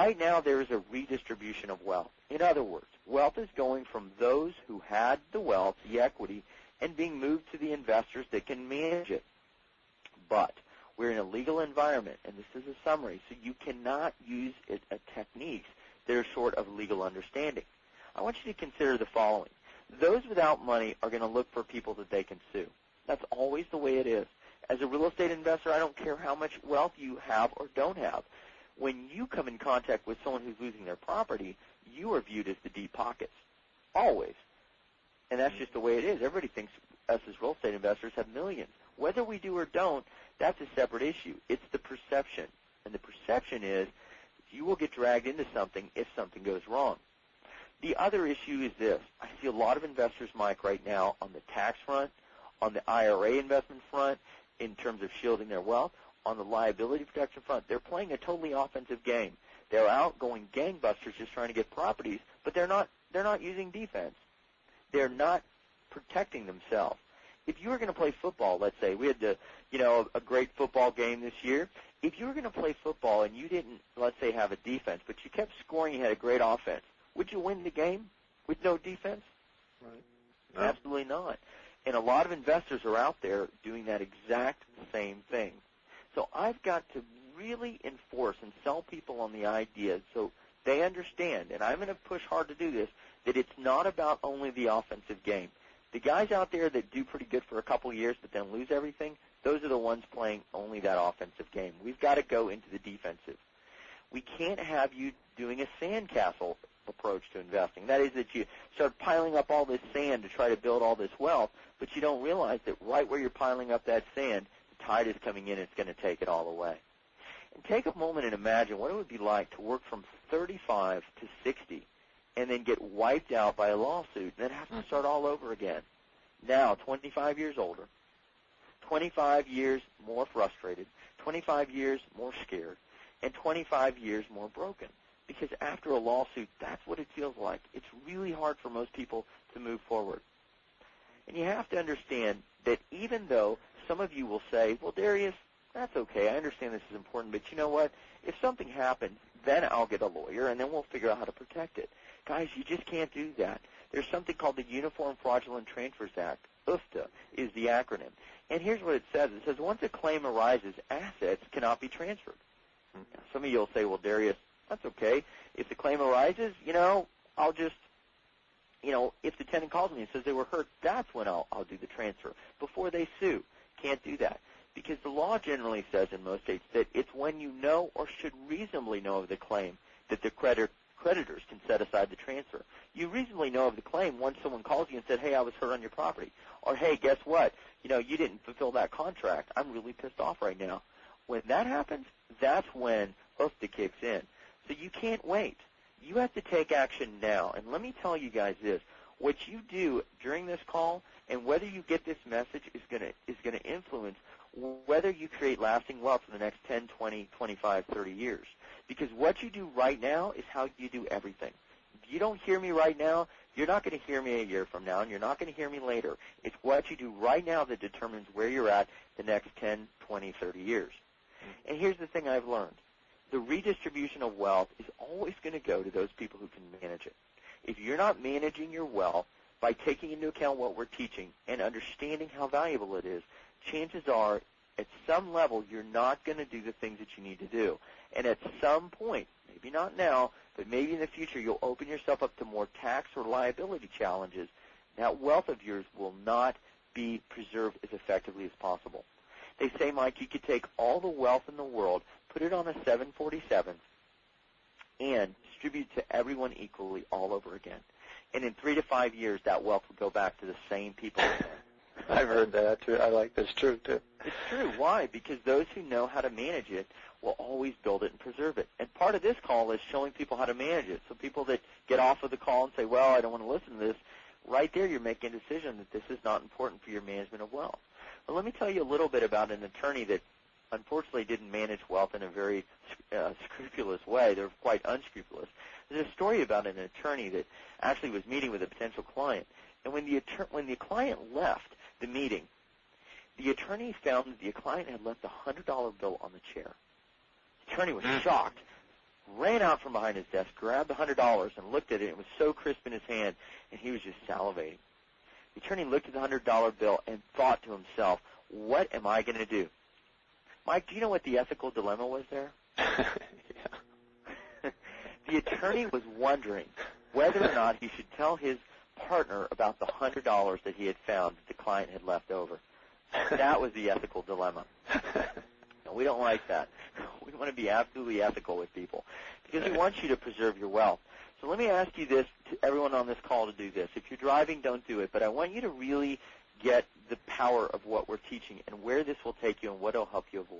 right now there is a redistribution of wealth. In other words, wealth is going from those who had the wealth, the equity, and being moved to the investors that can manage it. But we're in a legal environment, and this is a summary, so you cannot use techniques that are short of legal understanding. I want you to consider the following. Those without money are going to look for people that they can sue. That's always the way it is. As a real estate investor, I don't care how much wealth you have or don't have. When you come in contact with someone who's losing their property, you are viewed as the deep pockets, always. And that's just the way it is. Everybody thinks us as real estate investors have millions. Whether we do or don't, that's a separate issue. It's the perception. And the perception is you will get dragged into something if something goes wrong. The other issue is this. I see a lot of investors, Mike, right now on the tax front, on the IRA investment front, in terms of shielding their wealth, on the liability protection front. They're playing a totally offensive game. They're out going gangbusters just trying to get properties, but they're not using defense. They're not protecting themselves. If you were going to play football, let's say, we had a great football game this year. If you were going to play football and you didn't, let's say, have a defense, but you kept scoring, you had a great offense, would you win the game with no defense? Right. No. Absolutely not. And a lot of investors are out there doing that exact same thing. So I've got to really enforce and sell people on the idea so they understand, and I'm going to push hard to do this, that it's not about only the offensive game. The guys out there that do pretty good for a couple of years but then lose everything, those are the ones playing only that offensive game. We've got to go into the defensive. We can't have you doing a sandcastle approach to investing. That is that you start piling up all this sand to try to build all this wealth, but you don't realize that right where you're piling up that sand, the tide is coming in and it's going to take it all away. And take a moment and imagine what it would be like to work from 35 to 60 and then get wiped out by a lawsuit and then have to start all over again. Now, 25 years older, 25 years more frustrated, 25 years more scared, and 25 years more broken. Because after a lawsuit, that's what it feels like. It's really hard for most people to move forward. And you have to understand that even though some of you will say, well, Darius, that's okay. I understand this is important, but you know what? If something happens, then I'll get a lawyer, and then we'll figure out how to protect it. Guys, you just can't do that. There's something called the Uniform Fraudulent Transfers Act. UFTA is the acronym. And here's what it says. It says once a claim arises, assets cannot be transferred. Some of you will say, well, Darius, that's okay. If the claim arises, I'll just, if the tenant calls me and says they were hurt, that's when I'll do the transfer. Before they sue, can't do that. Because the law generally says in most states that it's when you know or should reasonably know of the claim that the creditors can set aside the transfer. You reasonably know of the claim once someone calls you and said, hey, I was hurt on your property. Or, hey, guess what? You didn't fulfill that contract. I'm really pissed off right now. When that happens, that's when UFTA kicks in. So you can't wait. You have to take action now. And let me tell you guys this. What you do during this call and whether you get this message is going to influence whether you create lasting wealth for the next 10, 20, 25, 30 years. Because what you do right now is how you do everything. If you don't hear me right now, you're not going to hear me a year from now, and you're not going to hear me later. It's what you do right now that determines where you're at the next 10, 20, 30 years. And here's the thing I've learned. The redistribution of wealth is always going to go to those people who can manage it. If you're not managing your wealth by taking into account what we're teaching and understanding how valuable it is, chances are at some level you're not going to do the things that you need to do. And at some point, maybe not now, but maybe in the future, you'll open yourself up to more tax or liability challenges. That wealth of yours will not be preserved as effectively as possible. They say, Mike, you could take all the wealth in the world, put it on a 747, and distribute to everyone equally all over again. And in 3 to 5 years, that wealth will go back to the same people again. I've heard that, too. I like this. True, too. It's true. Why? Because those who know how to manage it will always build it and preserve it. And part of this call is showing people how to manage it. So people that get off of the call and say, well, I don't want to listen to this, right there you're making a decision that this is not important for your management of wealth. But let me tell you a little bit about an attorney that unfortunately didn't manage wealth in a very scrupulous way. They're quite unscrupulous. There's a story about an attorney that actually was meeting with a potential client. And when the client left the meeting, the attorney found that the client had left a $100 bill on the chair. The attorney was shocked, ran out from behind his desk, grabbed the $100, and looked at it. It was so crisp in his hand, and he was just salivating. The attorney looked at the $100 bill and thought to himself, what am I going to do? Mike, do you know what the ethical dilemma was there? Yeah. The attorney was wondering whether or not he should tell his partner about the $100 that he had found that the client had left over. That was the ethical dilemma. And we don't like that. We want to be absolutely ethical with people because we want you to preserve your wealth. So let me ask you this, to everyone on this call, to do this. If you're driving, don't do it, but I want you to really get the power of what we're teaching and where this will take you and what it will help you avoid.